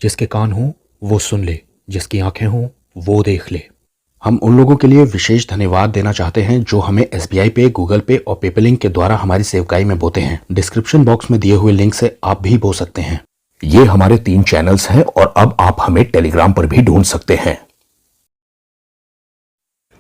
जिसके कान हों वो सुन ले, जिसकी आंखें हों वो देख ले। हम उन लोगों के लिए विशेष धन्यवाद देना चाहते हैं जो हमें SBI पे, गूगल पे और पेपलिंक के द्वारा हमारी सेवकाई में बोते हैं। डिस्क्रिप्शन बॉक्स में दिए हुए लिंक से आप भी बो सकते हैं। ये हमारे 3 चैनल्स हैं और अब आप हमें टेलीग्राम पर भी ढूंढ सकते हैं।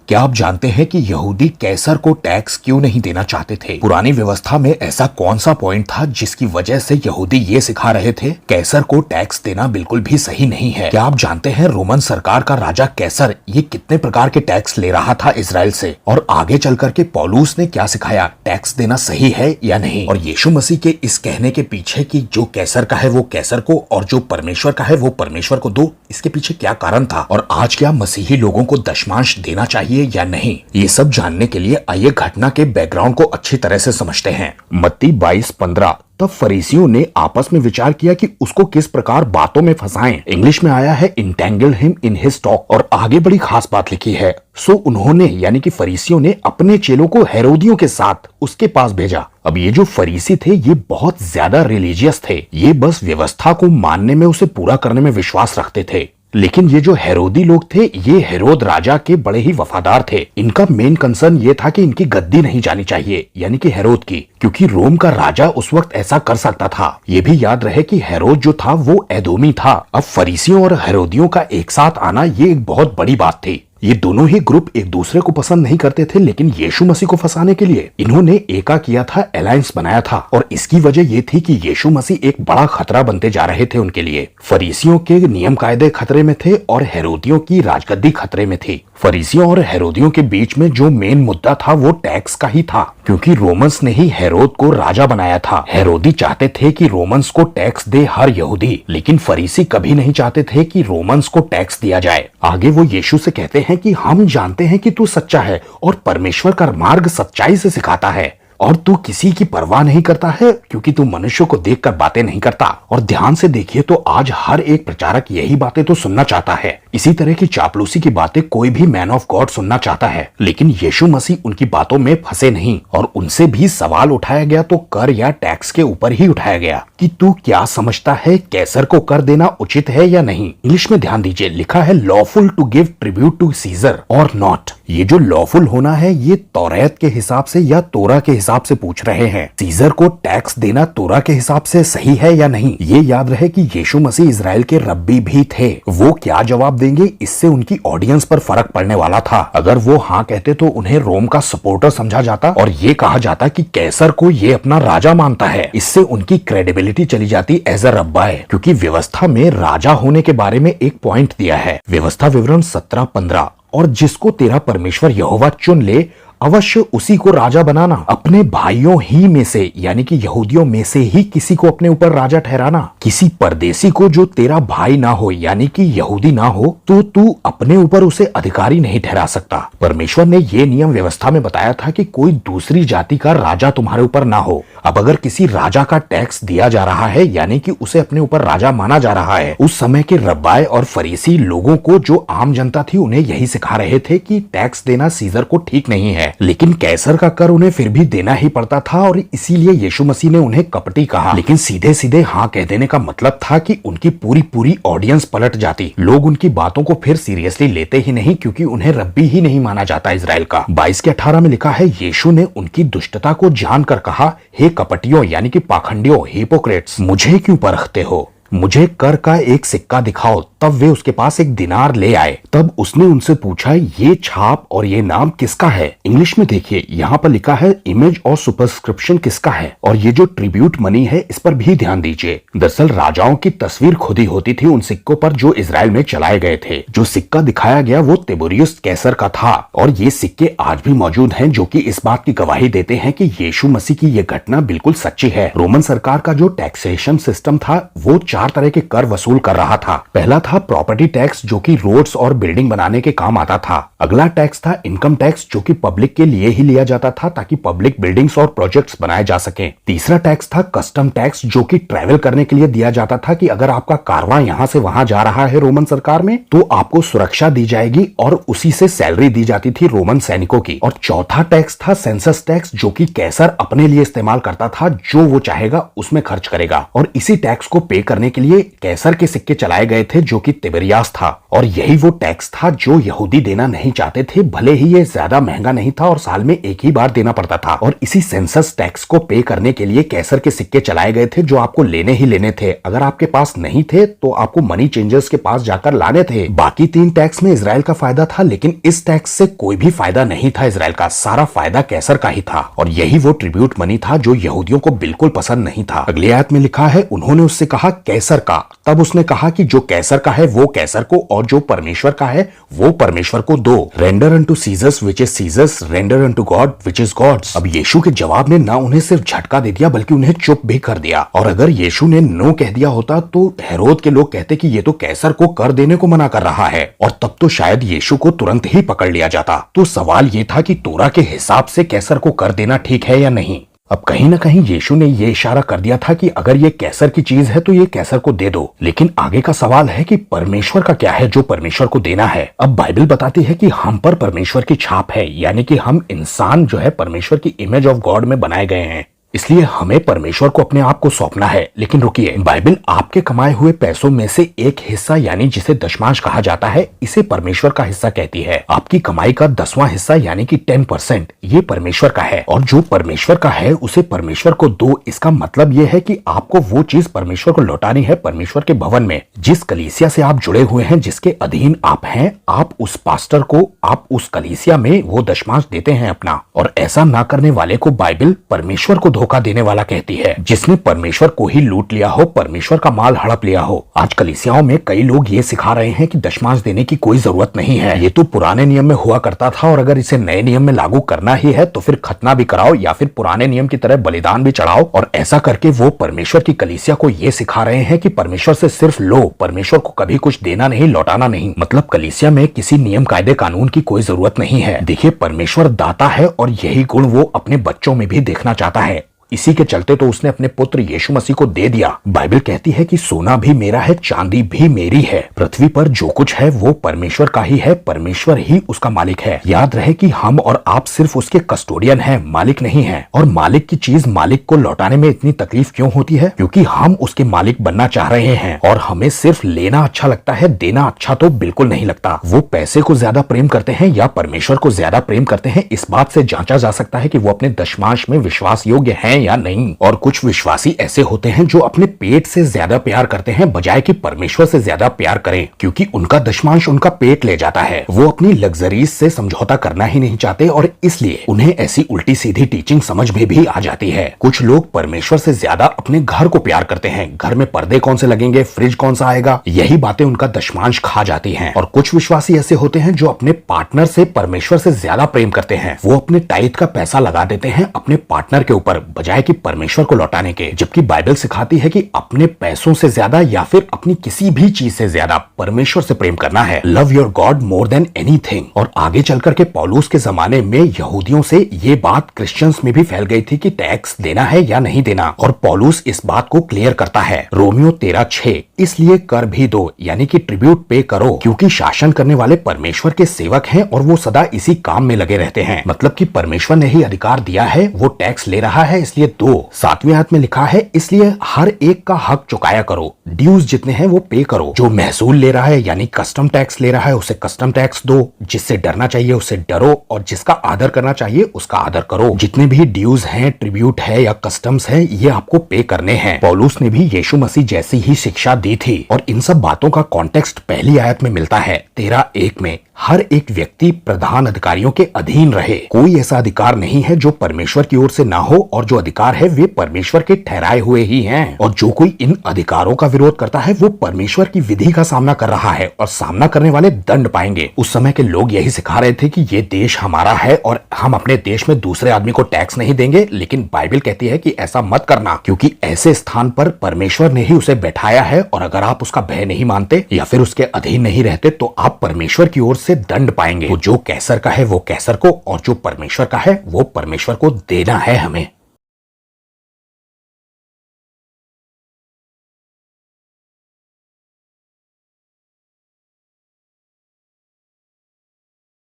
क्या आप जानते हैं कि यहूदी कैसर को टैक्स क्यों नहीं देना चाहते थे? पुरानी व्यवस्था में ऐसा कौन सा पॉइंट था जिसकी वजह से यहूदी ये सिखा रहे थे कैसर को टैक्स देना बिल्कुल भी सही नहीं है? क्या आप जानते हैं रोमन सरकार का राजा कैसर ये कितने प्रकार के टैक्स ले रहा था इजराइल से? और आगे चल करके पौलुस ने क्या सिखाया, टैक्स देना सही है या नहीं? और यीशु मसीह के इस कहने के पीछे कि जो कैसर का है वो कैसर को और जो परमेश्वर का है वो परमेश्वर को दो, इसके पीछे क्या कारण था? और आज क्या मसीही लोगों को दशमांश देना चाहिए या नहीं? ये सब जानने के लिए आइए घटना के बैकग्राउंड को अच्छी तरह से समझते हैं। मत्ती 22:15। तब फरीसियों ने आपस में विचार किया कि उसको किस प्रकार बातों में फंसाएं। इंग्लिश में आया है entangle him in his talk, और आगे बड़ी खास बात लिखी है, सो उन्होंने यानी कि फरीसियों ने अपने चेलों को हेरोदियों के साथ उसके पास भेजा। अब ये जो फरीसी थे ये बहुत ज्यादा रिलीजियस थे, ये बस व्यवस्था को मानने में, उसे पूरा करने में विश्वास रखते थे। लेकिन ये जो हेरोदी लोग थे ये हेरोद राजा के बड़े ही वफादार थे। इनका मेन कंसर्न ये था कि इनकी गद्दी नहीं जानी चाहिए, यानी कि हेरोद की, क्योंकि रोम का राजा उस वक्त ऐसा कर सकता था। ये भी याद रहे कि हेरोद जो था वो एदोमी था। अब फरीसियों और हेरोदियों का एक साथ आना ये एक बहुत बड़ी बात थी। ये दोनों ही ग्रुप एक दूसरे को पसंद नहीं करते थे, लेकिन यीशु मसीह को फंसाने के लिए इन्होंने एका किया था, अलायंस बनाया था। और इसकी वजह ये थी कि यीशु मसीह एक बड़ा खतरा बनते जा रहे थे उनके लिए। फरीसियों के नियम कायदे खतरे में थे और हेरोदियों की राजगद्दी खतरे में थी। फरीसियों और हेरोदियों के बीच में जो मेन मुद्दा था वो टैक्स का ही था, क्योंकि रोमन्स ने ही हेरोद को राजा बनाया था। हेरोदी चाहते थे कि रोमन्स को टैक्स दे हर यहूदी, लेकिन फरीसी कभी नहीं चाहते थे कि रोमन्स को टैक्स दिया जाए। आगे वो यीशु से कहते हैं कि हम जानते हैं कि तू सच्चा है और परमेश्वर का मार्ग सच्चाई से सिखाता है, और तू किसी की परवाह नहीं करता है क्योंकि तू मनुष्यों को देखकर बातें नहीं करता। और ध्यान से देखिए तो आज हर एक प्रचारक यही बातें तो सुनना चाहता है। इसी तरह की चापलूसी की बातें कोई भी मैन ऑफ गॉड सुनना चाहता है, लेकिन यीशु मसीह उनकी बातों में फंसे नहीं। और उनसे भी सवाल उठाया गया तो कर या टैक्स के ऊपर ही उठाया गया कि तू क्या समझता है, कैसर को कर देना उचित है या नहीं? इंग्लिश में ध्यान दीजिए, लिखा है lawful to give tribute to Caesar और नॉट। ये जो लॉफुल होना है ये तौरात के हिसाब से या तोरा के हिसाब से पूछ रहे हैं। सीजर को टैक्स देना तोरा के हिसाब से सही है या नहीं? ये याद रहे कि यीशु मसीह इजराइल के रब्बी भी थे। वो क्या जवाब देंगे इससे उनकी ऑडियंस पर फर्क पड़ने वाला था। अगर वो हाँ कहते तो उन्हें रोम का सपोर्टर समझा जाता और ये कहा जाता कि कैसर को ये अपना राजा मानता है। इससे उनकी क्रेडिबिलिटी चली जाती एज अ रब्बा है, क्योंकि व्यवस्था में राजा होने के बारे में एक पॉइंट दिया है, व्यवस्था विवरण 17:15, और जिसको तेरा परमेश्वर यहोवा चुन ले अवश्य उसी को राजा बनाना, अपने भाइयों ही में से यानी कि यहूदियों में से ही किसी को अपने ऊपर राजा ठहराना। किसी परदेसी को जो तेरा भाई ना हो यानी कि यहूदी ना हो तो तू अपने ऊपर उसे अधिकारी नहीं ठहरा सकता। परमेश्वर ने ये नियम व्यवस्था में बताया था कि कोई दूसरी जाति का राजा तुम्हारे ऊपर ना हो। अब अगर किसी राजा का टैक्स दिया जा रहा है यानी कि उसे अपने ऊपर राजा माना जा रहा है, उस समय के रब्बाए और फरीसी लोगों को, जो आम जनता थी, उन्हें यही सिखा रहे थे कि टैक्स देना सीजर को ठीक नहीं है। लेकिन कैसर का कर उन्हें फिर भी देना ही पड़ता था और इसीलिए यीशु मसीह ने उन्हें कपटी कहा। लेकिन सीधे सीधे हाँ कह देने का मतलब था कि उनकी पूरी ऑडियंस पलट जाती। लोग उनकी बातों को फिर सीरियसली लेते ही नहीं, क्योंकि उन्हें रब्बी ही नहीं माना जाता इजराइल का। 22:18 में लिखा है, यीशु ने उनकी दुष्टता को जानकर कहा, हे कपटियों यानी कि पाखंडियों, हिपोक्रेट्स, मुझे क्यों परखते हो? मुझे कर का एक सिक्का दिखाओ। तब वे उसके पास एक दिनार ले आए। तब उसने उनसे पूछा, ये छाप और ये नाम किसका है? इंग्लिश में देखिए, यहाँ पर लिखा है इमेज और सुपरस्क्रिप्शन किसका है, और ये जो ट्रिब्यूट मनी है इस पर भी ध्यान दीजिए। दरअसल राजाओं की तस्वीर खुदी होती थी उन सिक्कों पर जो इजराइल में चलाए गए थे। जो सिक्का दिखाया गया वो तिबेरियुस कैसर का था, और ये सिक्के आज भी मौजूद हैं, जो कि इस बात की गवाही देते हैं कि यीशु मसीह की ये घटना बिल्कुल सच्ची है। रोमन सरकार का जो टैक्सेशन सिस्टम था वो 4 तरह के कर वसूल कर रहा था। पहला था था प्रॉपर्टी टैक्स, जो कि रोड्स और बिल्डिंग बनाने के काम आता था। अगला टैक्स था इनकम टैक्स, जो कि पब्लिक के लिए ही लिया जाता था ताकि पब्लिक बिल्डिंग्स और प्रोजेक्ट्स बनाए जा सके। तीसरा टैक्स था कस्टम टैक्स, जो कि ट्रैवल करने के लिए दिया जाता था कि अगर आपका कारवां यहाँ से वहां जा रहा है रोमन सरकार में, तो आपको सुरक्षा दी जाएगी और उसी से सैलरी दी जाती थी रोमन सैनिकों की। और चौथा टैक्स था सेंसस टैक्स, जो कि कैसर अपने लिए इस्तेमाल करता था, जो वो चाहेगा उसमें खर्च करेगा। और इसी टैक्स को पे करने के लिए कैसर के सिक्के चलाए गए थे, जो कि तिबेरियास था। और यही वो टैक्स था जो यहूदी देना नहीं चाहते थे, भले ही ये ज्यादा महंगा नहीं था और साल में एक ही बार देना पड़ता था। और इसी सेंसस टैक्स को पे करने के लिए कैसर के सिक्के चलाए गए थे, जो आपको लेने ही लेने थे। अगर आपके पास नहीं थे तो आपको मनी चेंजर्स के पास जाकर लाने थे। बाकी 3 टैक्स में इजराइल का फायदा था, लेकिन इस टैक्स से कोई भी फायदा नहीं था इजराइल का, सारा फायदा कैसर का ही था। और यही वो ट्रिब्यूट मनी था जो यहूदियों को बिल्कुल पसंद नहीं था। अगली आयत में लिखा है, उन्होंने उससे कहा कैसर का। तब उसने कहा कि जो कैसर का है वो कैसर को, और जो परमेश्वर का है वो परमेश्वर को दो। Render unto Caesar's which is Caesar's, render unto God which is God's. अब यीशु के जवाब ने ना उन्हें सिर्फ झटका दे दिया, बल्कि उन्हें चुप भी कर दिया। और अगर यीशु ने नो कह दिया होता तो हेरोद के लोग कहते कि ये तो कैसर को कर देने को मना कर रहा है, और तब तो शायद यीशु को तुरंत ही पकड़ लिया जाता। तो सवाल ये था कि तोरा के हिसाब से कैसर को कर देना ठीक है या नहीं। अब कहीं ना कहीं यीशु ने ये इशारा कर दिया था कि अगर ये कैसर की चीज है तो ये कैसर को दे दो। लेकिन आगे का सवाल है कि परमेश्वर का क्या है जो परमेश्वर को देना है। अब बाइबल बताती है कि हम पर परमेश्वर की छाप है, यानी कि हम इंसान जो है परमेश्वर की इमेज ऑफ गॉड में बनाए गए हैं, इसलिए हमें परमेश्वर को अपने आप को सौंपना है। लेकिन रुकिए, बाइबल आपके कमाए हुए पैसों में से एक हिस्सा, यानी जिसे दशमांश कहा जाता है, इसे परमेश्वर का हिस्सा कहती है। आपकी कमाई का 10वां हिस्सा यानी कि 10% ये परमेश्वर का है, और जो परमेश्वर का है उसे परमेश्वर को दो। इसका मतलब यह है कि आपको वो चीज परमेश्वर को लौटानी है। परमेश्वर के भवन में जिस कलीसिया से आप जुड़े हुए हैं, जिसके अधीन आप हैं, आप उस पास्टर को, आप उस कलीसिया में वो दशमांश देते हैं अपना। और ऐसा ना करने वाले को बाइबल परमेश्वर को धोखा देने वाला कहती है, जिसने परमेश्वर को ही लूट लिया हो, परमेश्वर का माल हड़प लिया हो। आज कलीसियाओं में कई लोग ये सिखा रहे हैं कि दशमांश देने की कोई जरूरत नहीं है, ये तो पुराने नियम में हुआ करता था, और अगर इसे नए नियम में लागू करना ही है तो फिर खतना भी कराओ या फिर पुराने नियम की तरह बलिदान भी चढ़ाओ। और ऐसा करके वो परमेश्वर की कलीसिया को ये सिखा रहे हैं कि परमेश्वर से सिर्फ लो, परमेश्वर को कभी कुछ देना नहीं, लौटाना नहीं। मतलब कलीसिया में किसी नियम कायदे कानून की कोई जरूरत नहीं है। देखिए, परमेश्वर दाता है और यही गुण वो अपने बच्चों में भी देखना चाहता है। इसी के चलते तो उसने अपने पुत्र यीशु मसीह को दे दिया। बाइबल कहती है कि सोना भी मेरा है, चांदी भी मेरी है। पृथ्वी पर जो कुछ है वो परमेश्वर का ही है, परमेश्वर ही उसका मालिक है। याद रहे कि हम और आप सिर्फ उसके कस्टोडियन हैं, मालिक नहीं हैं। और मालिक की चीज मालिक को लौटाने में इतनी तकलीफ क्यों होती है? क्योंकि हम उसके मालिक बनना चाह रहे हैं, और हमें सिर्फ लेना अच्छा लगता है, देना अच्छा तो बिल्कुल नहीं लगता। वो पैसे को ज्यादा प्रेम करते हैं या परमेश्वर को ज्यादा प्रेम करते हैं, इस बात से जांचा जा सकता है कि वो अपने दशमांश में विश्वास योग्य हैं या नहीं। और कुछ विश्वासी ऐसे होते हैं जो अपने पेट से ज्यादा प्यार करते हैं बजाय कि परमेश्वर से ज्यादा प्यार करें, क्योंकि उनका दशमांश उनका पेट ले जाता है। वो अपनी लग्जरीज से समझौता करना ही नहीं चाहते, और इसलिए उन्हें ऐसी उल्टी सीधी टीचिंग समझ में भी आ जाती है। कुछ लोग परमेश्वर से ज्यादा अपने घर को प्यार करते हैं। घर में पर्दे कौन से लगेंगे, फ्रिज कौन सा आएगा, यही बातें उनका दशमांश खा जाती हैं। और कुछ विश्वासी ऐसे होते हैं जो अपने पार्टनर से परमेश्वर से ज्यादा प्रेम करते हैं। वो अपने टाइट का पैसा लगा देते हैं अपने पार्टनर के ऊपर बजाय कि परमेश्वर को लौटाने के। जबकि बाइबल सिखाती है कि अपने पैसों से ज्यादा या फिर अपनी किसी भी चीज से ज्यादा परमेश्वर से प्रेम करना है। Love your God more than anything. और आगे चलकर के पौलुस के जमाने में यहूदियों से ये बात क्रिश्चियंस में भी फैल गई थी कि टैक्स देना है या नहीं देना, और पौलुस इस बात को क्लियर करता है। रोमियो 13:6, इसलिए कर भी दो, यानी कि ट्रिब्यूट पे करो, क्योंकि शासन करने वाले परमेश्वर के सेवक हैं और वो सदा इसी काम में लगे रहते हैं। मतलब कि परमेश्वर ने ही अधिकार दिया है, वो टैक्स ले रहा है, इसलिए दो। 7वें आयत में लिखा है, इसलिए हर एक का हक चुकाया करो, ड्यूज जितने हैं वो पे करो। जो महसूल ले रहा है यानी कस्टम टैक्स ले रहा है उसे कस्टम टैक्स दो, जिससे डरना चाहिए उससे डरो, और जिसका आदर करना चाहिए उसका आदर करो। जितने भी ड्यूज हैं, ट्रिब्यूट है या कस्टम्स हैं, ये आपको पे करने हैं। पौलुस ने भी यीशु मसीह जैसी ही शिक्षा दी थी, और इन सब बातों का कॉन्टेक्स्ट पहली आयत में मिलता है 13:1 में। हर एक व्यक्ति प्रधान अधिकारियों के अधीन रहे। कोई ऐसा अधिकार नहीं है जो परमेश्वर की ओर से ना हो, और जो अधिकार है वे परमेश्वर के ठहराए हुए ही हैं, और जो कोई इन अधिकारों का विरोध करता है वो परमेश्वर की विधि का सामना कर रहा है, और सामना करने वाले दंड पाएंगे। उस समय के लोग यही सिखा रहे थे कि ये देश हमारा है और हम अपने देश में दूसरे आदमी को टैक्स नहीं देंगे, लेकिन बाइबल कहती है कि ऐसा मत करना, क्योंकि ऐसे स्थान पर परमेश्वर ने ही उसे बैठाया है, और अगर आप उसका भय नहीं मानते या फिर उसके अधीन नहीं रहते तो आप परमेश्वर की ओर से दंड पाएंगे। तो जो कैसर का है वो कैसर को, और जो परमेश्वर का है वो परमेश्वर को देना है हमें।